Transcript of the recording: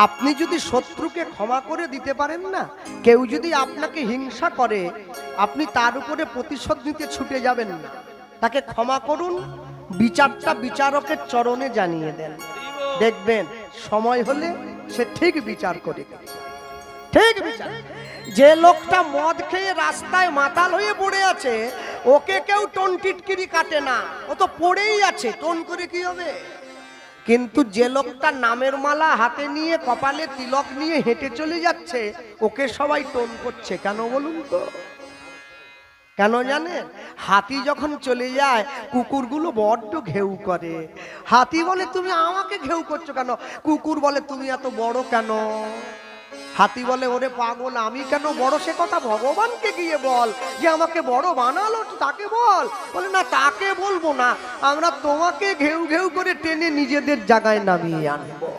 আপনি যদি শত্রুকে ক্ষমা করে দিতে পারেন না, কেউ যদি আপনাকে হিংসা করে আপনি তার উপরে প্রতিশোধ নিতে ছুটে যাবেন না, তাকে ক্ষমা করুন, বিচারটা বিচারকের চরণে জানিয়ে দেন, দেখবেন সময় হলে সে ঠিক বিচার করে দেবে, ঠিক বিচার। যে লোকটা মদ খেয়ে রাস্তায় মাতাল হয়ে পড়ে আছে ওকে কেউ টোন টিটকিরি কাটে না, ও তো পড়েই আছে, টোন করে কি হবে? কিন্তু যে লোকটা নামের মালা হাতে নিয়ে কপালে তিলক নিয়ে হেঁটে চলে যাচ্ছে ওকে সবাই টোন করছে, কেন বলুন তো? কেন জানেন? হাতি যখন চলে যায় কুকুরগুলো বড্ড ঘেউ করে। হাতি বলে তুমি আমাকে ঘেউ করছো কেন? কুকুর বলে তুমি এত বড় কেন? হাতি বলে ওরে পাগল, আমি কেন বড় সে কথা ভগবানকে গিয়ে বল, যে আমাকে বড় বানালো তাকে বল। বলে না, তাকে বলবো না, আমরা তোমাকে ঘেউ ঘেউ করে টেনে নিজেদের জায়গায় নামিয়ে আনবো।